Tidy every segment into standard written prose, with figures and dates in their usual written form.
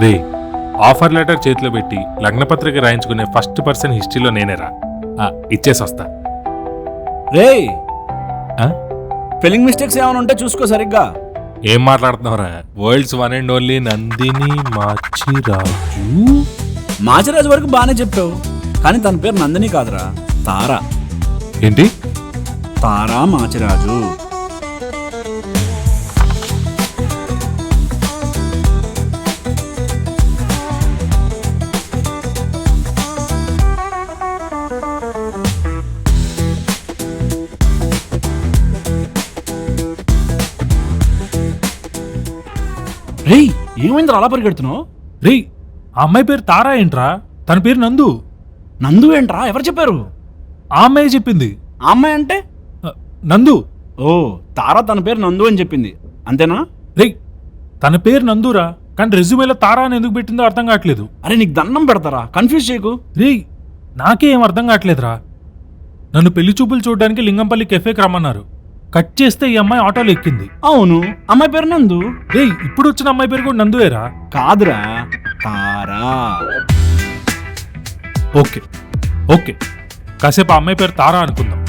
రే, offer letter చేతిలో పెట్టి లగ్నపత్రిక రాయించుకునే first person హిస్టరీలో నేనేరా. ఇచ్చేసి వస్తా. రేయ్, ఆ? స్పెల్లింగ్ మిస్టేక్స్ ఏమైనా ఉంటే చూసుకో సరిగ్గా. ఏం మాట్లాడుతున్నావురా? World's one and only Nandini Machiraju. Machiraju వరకు బాగానే చెప్పావు, కానీ తన పేరు నందిని కాదురా, తారా. ఏంటి? తారా మాచిరాజు. రేయ్, ఏమైందిరా అలా పరిగెడుతున్నావు? రే, ఆ అమ్మాయి పేరు తారా ఏంట్రా? తన పేరు నందు. నందు ఏంట్రా? ఎవరు చెప్పారు? ఆ అమ్మాయి చెప్పింది. ఆ అమ్మాయి అంటే? నందు. ఓ, తారా తన పేరు నందు అని చెప్పింది, అంతేనా? రే, తన పేరు నందురా, కానీ రెజ్యూమేలో తారా అని ఎందుకు పెట్టిందో అర్థం కావట్లేదు. అరే నీకు దండం పెడతారా, కన్ఫ్యూజ్ చేయకు. రే, నాకే ఏం అర్థం కావట్లేదురా. నన్ను పెళ్లి చూపులు చూడడానికి లింగంపల్లి కెఫేకి రమ్మన్నారు. కట్ చేస్తే ఈ అమ్మాయి ఆటోలో ఎక్కింది. అవును, అమ్మాయి పేరు నందు. రే, ఇప్పుడు వచ్చిన అమ్మాయి పేరు కూడా నందువేరా? కాదురా, తారా. ఓకే ఓకే, కాసేపు ఆ అమ్మాయి పేరు తారా అనుకుందాం.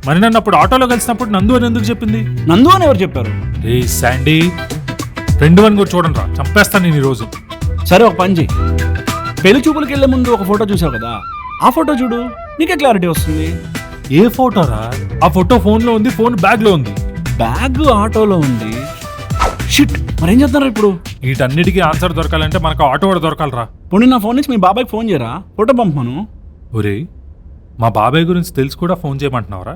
మరి నన్ను అప్పుడు ఆటోలో కలిసినప్పుడు నందు అని ఎందుకు చెప్పింది? నందు అని ఎవరు చెప్పారు? రే శాండీ, ఫ్రెండ్ వన్ కూడా చూడండి రా, చంపేస్తాను నేను ఈరోజు. సరే, ఒక పని చెయ్యి. పెళ్లి చూపులకు వెళ్లే ముందు ఒక ఫోటో చూసావు కదా, ఆ ఫోటో చూడు, నీకే క్లారిటీ వస్తుంది. ఏ ఫోటోరా? ఆ ఫోటో ఫోన్లో ఉంది, ఫోన్ బ్యాగ్లో ఉంది. బ్యాగ్ ఆటోలో ఉంది. షిట్, మరేం చేస్తారా ఇప్పుడు? వీటన్నిటికీ ఆన్సర్ దొరకాలంటే మనకు ఆటో కూడా దొరకాలరా. పోనీ నా ఫోన్ నుంచి మీ బాబాయ్కి ఫోన్ చేయరా, ఫోటో పంపను. ఒరే, మా బాబాయ్ గురించి తెలిసి కూడా ఫోన్ చేయమంటున్నావురా?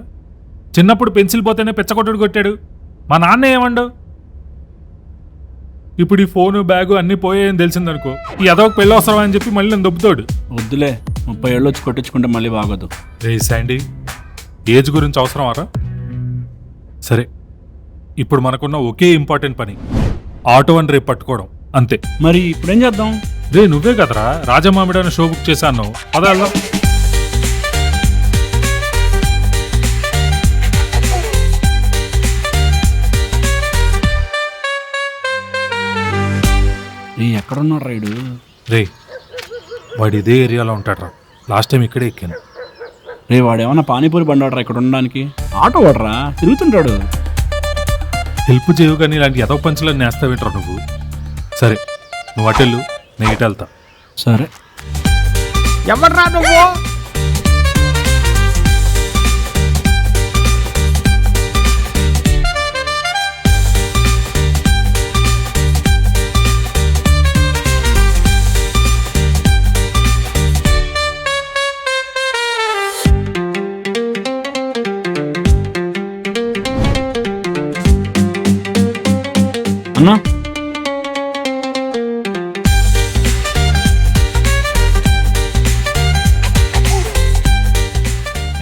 చిన్నప్పుడు పెన్సిల్ పోతేనే పెచ్చకొట్టుడు కొట్టాడు. మా నాన్న ఏమండు? ఇప్పుడు ఈ ఫోను బ్యాగు అన్నీ పోయాయని తెలిసిందనుకో, ఈ అదొక పెళ్ళి అవసరం అని చెప్పి మళ్ళీ నన్ను దొబ్బుతాడు. వద్దులే, 30 ఏళ్ళు వచ్చి కొట్టించుకుంటే మళ్ళీ బాగోదు. రే శాండీ, ఏజ్ గురించి అవసరమారా? సరే, ఇప్పుడు మనకున్న ఒకే ఇంపార్టెంట్ పని ఆటో అని రేపు పట్టుకోవడం, అంతే. మరి ఇప్పుడేం చేద్దాం? రే, నువ్వే కదరా రాజమామిడి అని షో బుక్ చేశాను. అదే వెళ్దాం. ఎక్కడున్నాడు రైడు? రే, వాడు ఇదే ఏరియాలో ఉంటాడ్రా. లాస్ట్ టైం ఇక్కడే ఎక్కాను. రే, వాడేమన్నా పానీపూరి బండాడరా ఇక్కడ ఉండడానికి? ఆటో వాడరా, తిరుగుతుంటాడు. హెల్ప్ చేయవు కానీ ఇలాంటి ఎదవ పంచులను నేస్తా వింటరా నువ్వు. సరే, నువ్వు అటెళ్ళు, నేను ఇటు వెళ్తా. సరే. ఎవడ్రా నువ్వు? అన్నా,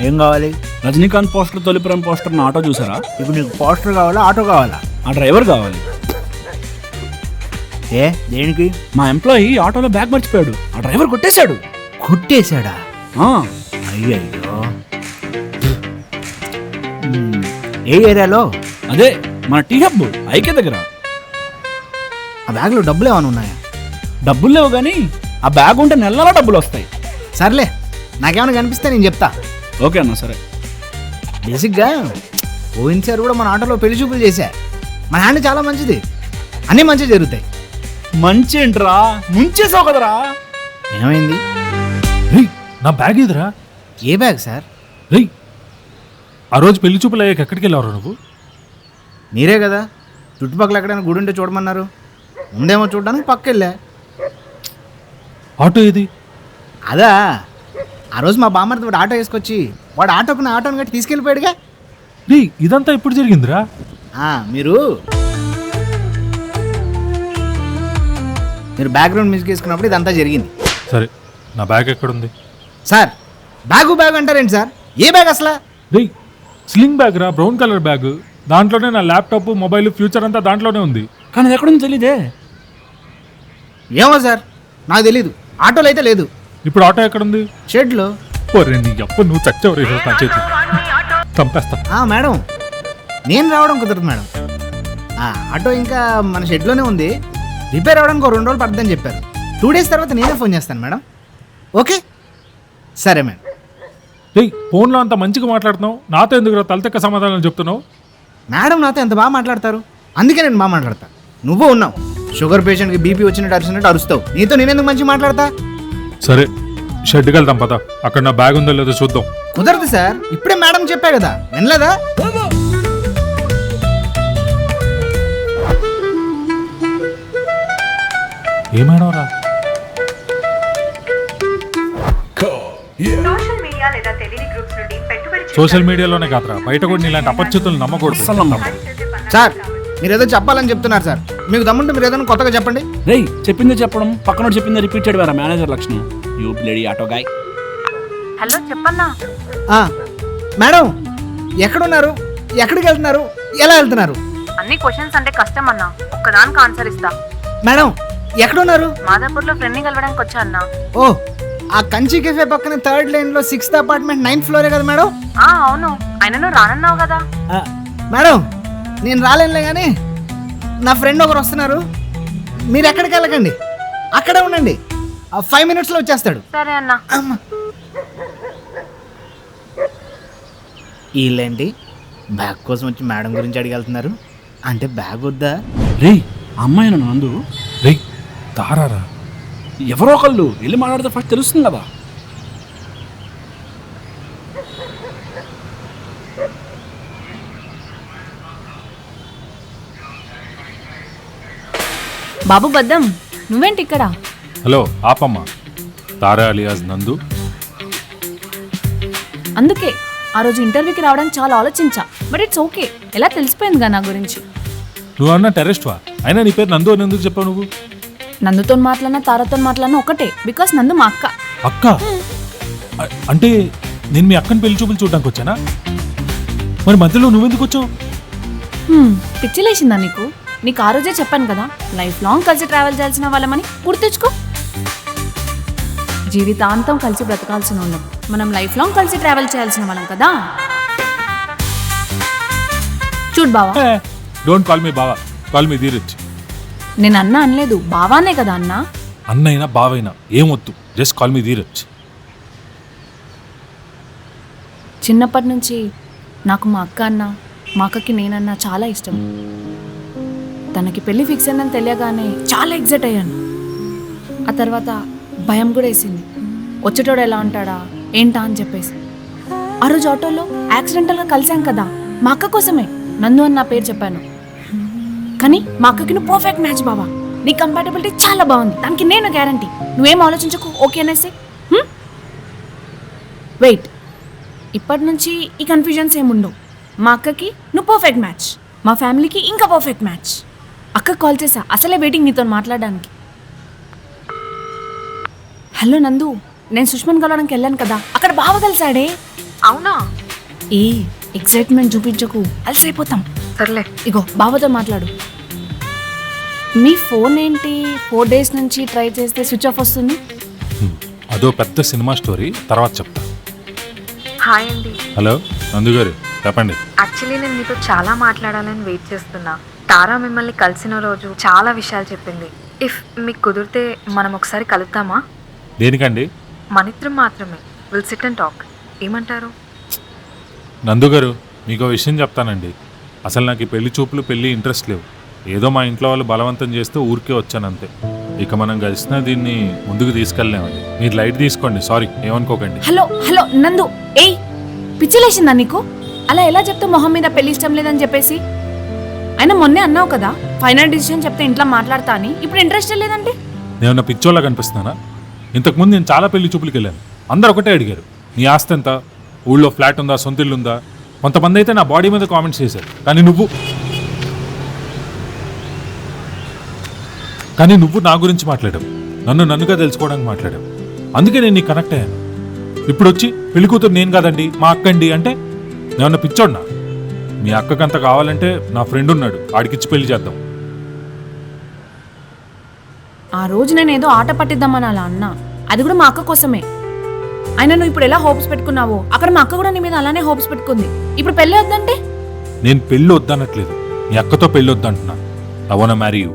ఏం కావాలి? రజనీకాంత్ పోస్టర్, తొలిపురం పోస్టర్ నా ఆటో చూసారా? ఇప్పుడు నీకు పోస్టర్ కావాలా, ఆటో కావాలా? ఆ డ్రైవర్ కావాలి. ఏ దేనికి? మా ఎంప్లాయీ ఆటోలో బ్యాగ్ మర్చిపోయాడు, ఆ డ్రైవర్ కొట్టేశాడు. కుట్టేశాడా? ఆ, అయ్యయ్యో. ఏ ఏరియాలో? అదే మన టీ హబ్ ఐకే దగ్గర. ఆ బ్యాగ్లో డబ్బులు ఏమైనా ఉన్నాయా? డబ్బులు లేవు కానీ ఆ బ్యాగ్ ఉంటే నెలలా డబ్బులు వస్తాయి. సర్లే, నాకేమైనా కనిపిస్తే నేను చెప్తా. ఓకే అన్న, సరే. బేసిక్గా పోయినసారి కూడా మన ఆటోలో పెళ్లి చూపులు చేశా. మన హ్యాండ్ చాలా మంచిది, అన్నీ మంచిగా జరుగుతాయి. మంచి ఏంట్రా, ముంచేసావు కదరా. ఏమైంది? రే, నా బ్యాగ్ ఇదిరా. ఏ బ్యాగ్ సార్? రే, ఆ రోజు పెళ్లి చూపులు అయ్యాక ఎక్కడికి వెళ్ళావురా నువ్వు? మీరే కదా చుట్టుపక్కల ఎక్కడైనా గుడి ఉంటే చూడమన్నారు. ఉందేమో చూడడానికి పక్కెళ్ళా. ఆటో ఏది? అదా, ఆ రోజు మా బామ్మర్ది వాడు ఆటో వేసుకొచ్చి వాడు ఆటోకు నా ఆటోని కట్టి తీసుకెళ్ళిపోయాడుగా. రే, ఇదంతా ఎప్పుడు జరిగిందిరా? మీరు బ్యాక్గ్రౌండ్ మ్యూజిక్ వేసుకున్నప్పుడు ఇదంతా జరిగింది. సరే, నా బ్యాగ్ ఎక్కడుంది? సార్, బ్యాగ్ అంటారేంటి సార్? ఏ బ్యాగ్ అసలు? రే, స్లింగ్ బ్యాగ్ రా, బ్రౌన్ కలర్ బ్యాగ్. దాంట్లోనే నా ల్యాప్టాప్, మొబైల్, ఫ్యూచర్ అంతా దాంట్లోనే ఉంది. కానీ అది ఎక్కడుంది తెలీదే. ఏమో సార్, నాకు తెలీదు. ఆటోలో అయితే లేదు. ఇప్పుడు ఆటో ఎక్కడుంది? షెడ్లో. పోరే, నీ అప్ప నువ్వు చచ్చావు రే నా చేతి. చంపేస్తా. మేడం, నేను రావడం కుదరదు మేడం. ఆటో ఇంకా మన షెడ్లోనే ఉంది. రిపేర్ అవ్వడానికి 2 రోజులు పడుతుందని చెప్పారు. 2 డేస్ తర్వాత నేనే ఫోన్ చేస్తాను మేడం. ఓకే సరే మేడం. రేయ్ ఫోన్లో అంత మంచిగా మాట్లాడుతున్నావు, నాతో ఎందుకు తలతెక్క సమాధానాలు చెప్తున్నావు? మేడం నాతో ఎంత బాగా మాట్లాడతారు, అందుకే నేను బాగా మాట్లాడతా. నువ్వు ఉన్నావు షుగర్ పేషెంట్కి బీపీ వచ్చినట్టు అరిచినట్టు అరుస్తావు, నీతో నేనెందుకు మంచిగా మాట్లాడతా? సరే షెడ్కి వెళ్దాం పద, అక్కడ నా బ్యాగ్ ఉందో లేదో చూద్దాం. కుదరదు సార్, ఇప్పుడే మేడం చెప్పా కదా, వినలేదా? ఏమైనా సోషల్ మీడియా లేదా తెలియని గ్రూప్స్ నుండి పెట్టుబడి సోషల్ మీడియాలోనే కాదురా, బయట కూడా ఇలాంటి అపరిచితులు నమ్మకూడదు. అస్సలు నమ్మకూడదు. సార్ మీరు ఏదో చెప్పాలని చెప్తున్నారు సార్, మీకు దమ్ముంటే మీరు ఏదైనా కొత్తగా చెప్పండి. రేయ్ చెప్పిందే చెప్పడం, పక్కన చెప్పిందే రిపీట్ చేయడం వేరా మేనేజర్ లక్షణం. You bloody auto guy. Hello చెప్పన్నా. మేడం ఎక్కడున్నారు, ఎక్కడికి వెళ్తున్నారు, ఎలా వెళ్తున్నారు? అన్ని క్వశ్చన్స్ అంటే కష్టం అన్నా, ఒక్కదానికి ఆన్సర్ ఇస్తా. మేడం ఎక్కడున్నారు? మాదాపూర్ లో ఫ్రెండ్ ని కలవడానికి వచ్చా అన్నా. ఓ ఆ కంచి కెఫే పక్కన 3rd లైన్లో 6th అపార్ట్మెంట్ 9th ఫ్లోరే కదా మేడం? అవును, ఆయన నువ్వు రానన్నావు కదా. మేడం నేను రాలేనులే కానీ నా ఫ్రెండ్ ఒకరు వస్తున్నారు, మీరు ఎక్కడికి వెళ్ళకండి, అక్కడే ఉండండి, 5 minutesలో వచ్చేస్తాడు. సరే అన్నా. అమ్మ వీళ్ళేంటి బ్యాగ్ కోసం వచ్చి మేడం గురించి అడిగి వెళ్తున్నారు, అంటే బ్యాగ్ వద్దా? రేయ్ అమ్మాయి నన్ను నందు, రేయ్ తారారా, ఎవరో ఒకళ్ళు వెళ్ళి మాట్లాడితే ఫస్ట్ తెలుస్తుంది కదా. బాబు బద్దం, నువ్వేంటి ఇక్కడ? హలో ఆపమ్మ, తారా అలియాస్ నందు. అందుకే ఆ రోజు ఇంటర్వ్యూకి రావడానికి చాలా ఆలోచించా, బట్ ఇట్స్ ఓకే. ఎలా తెలిసిపోయిందిగా నా గురించి. నువ్వు అన్న టెర్రరిస్ట్వా? అయినా నీ పేరు నందు అని ఎందుకు చెప్పావు నువ్వు? నందుతో మాట్లాడినా తారతో మాట్లాడినా ఒకటే, బికాస్ నందు మా అక్క. అక్క అంటే నేను మీ అక్కని పెళ్లి చూపులు చూడడానికి వచ్చానా? మరి మధ్యలో నువ్వెందుకు వచ్చావు? పిచ్చిలేసిందా నీకు? నీకు ఆ రోజే చెప్పాను కదా, లైఫ్ లాంగ్ కలిసి ట్రావెల్ చేయాల్సిన వాళ్ళమని. గుర్తించుకో, జీవితాంతం కలిసి బ్రతకాల్సిన వాళ్ళం మనం, లైఫ్ లాంగ్ కలిసి ట్రావెల్ చేయాల్సిన వాళ్ళం కదా. చూడు బావా, డోంట్ కాల్ మీ బావా, కాల్ మీ ధీరజ్. నేను అన్న అనలేదు, బావానే కదా అన్నా. అన్నైనా బావైనా ఏమొద్దు, జస్ట్ కాల్ మీ ధీరజ్. చిన్నప్పటి నుంచి నాకు మా అక్క అన్న, మా అక్కకి నేనన్నా చాలా ఇష్టం. తనకి పెళ్లి ఫిక్స్ అయిందని తెలియగానే చాలా ఎగ్జైట్ అయ్యాను. ఆ తర్వాత భయం కూడా వేసింది, వచ్చేటోడు ఎలా ఉంటాడా ఏంటా అని చెప్పేసి. ఆ రోజు ఆటోలో యాక్సిడెంటల్గా కలిసాం కదా, మా అక్క కోసమే నందు అని నా పేరు చెప్పాను. కానీ మా అక్కకి నువ్వు పర్ఫెక్ట్ మ్యాచ్ బావా, నీ కంపాటబిలిటీ చాలా బాగుంది, దానికి నేను గ్యారంటీ. నువ్వేం ఆలోచించకు, ఓకే అనేసి. వెయిట్, ఇప్పటి నుంచి ఈ కన్ఫ్యూజన్స్ ఏముండవు. మా అక్కకి నువ్వు పర్ఫెక్ట్ మ్యాచ్, మా ఫ్యామిలీకి ఇంకా పర్ఫెక్ట్ మ్యాచ్. అక్క కాల్ చేసా, అసలే వెయిటింగ్ నీతో మాట్లాడడానికి. హలో నందు, నేను సుష్మన్ కలవడానికి వెళ్ళాను కదా, అక్కడ బావ కలిసాడే. అవునా? ఏ ఎక్సైట్మెంట్ చూపించకు, అలసైపోతాం. సర్లే. ఇగో బావతో మాట్లాడు. మీ ఫోన్ ఏంటి 4 days నుంచి ట్రై చేస్తే స్విచ్ ఆఫ్ వస్తుంది? అదో పెద్ద సినిమా స్టోరీ, తర్వాత చెప్తా. హాయ్ అండి. హలో నందు గారు, చెప్పండి. యాక్చువల్లీ నేను మీతో చాలా మాట్లాడాలని వెయిట్ చేస్తున్నా. తారా మిమ్మల్ని కలిసిన రోజు చాలా విషయాలు చెప్పింది. ఇఫ్ మీకు కుదిరితే మనం ఒకసారి కలుద్దామా? దేనికండి? మనిద్దరం మాత్రమే, విల్ సిట్ అండ్ టాక్. ఏమంటారు? నందు గారు, మీకు విషయం చెప్తానండి. అసలు నాకు ఈ పెళ్లి చూపులు పెళ్లి ఇంట్రెస్ట్ లేవు. ఏదో మా ఇంట్లో వాళ్ళు బలవంతం చేస్తే ఊరికే వచ్చాను అంతే. ఇక మనం కలిసిన దీన్ని ముందుకు తీసుకెళ్ళలేమండి. మీరు లైట్ తీసుకోండి, సారీ ఏమనుకోకండి. హలో హలో నందు, ఏయ్ పిచ్చిలేసిందా నీకు? అలా ఎలా చెప్తావు మొహం మీద పెళ్లి ఇష్టం లేదని చెప్పేసి? అయినా మొన్నే అన్నావు కదా ఫైనల్ డిసిషన్ చెప్తే ఇంట్లో మాట్లాడతా అని, ఇప్పుడు ఇంట్రెస్ట్ లేదంటే? నేను పిచ్చోళ్ళ కనిపిస్తున్నానా? ఇంతకుముందు నేను చాలా పెళ్లి చూపులకు వెళ్ళాను, అందరు ఒకటే అడిగారు, నీ ఆస్తి ఎంత, ఊళ్ళో ఫ్లాట్ ఉందా, సొంత ఇల్లు ఉందా. కొంతమంది అయితే నా బాడీ మీద కామెంట్స్ చేశారు, కానీ నువ్వు నా గురించి మాట్లాడావు, నన్నుగా తెలుసుకోవడానికి మాట్లాడావు. అందుకే నేను నీకు కనెక్ట్ అయ్యాను. ఇప్పుడు వచ్చి పెళ్లి కూతురు నేను కాదండి మా అక్కండి అంటే నేమన్నా పిచ్చోడ్నా? మీ అక్కకంత కావాలంటే నా ఫ్రెండ్ ఉన్నాడు, ఆడికిచ్చి పెళ్లి చేద్దాం. ఆ రోజు నేను ఏదో ఆట పట్టిద్దామని అలా అన్నా, అది కూడా మా అక్క కోసమే. అయినా నువ్వు ఇప్పుడు ఎలా హోప్స్ పెట్టుకున్నావో అక్కడ మా అక్క కూడా నీ మీద అలానే హోప్స్ పెట్టుకుంది. ఇప్పుడు పెళ్ళి వద్దంటే? నేను పెళ్ళి వద్దనట్లేదు, నీ అక్కతో పెళ్ళి వద్దంటున్నా. I want marry you.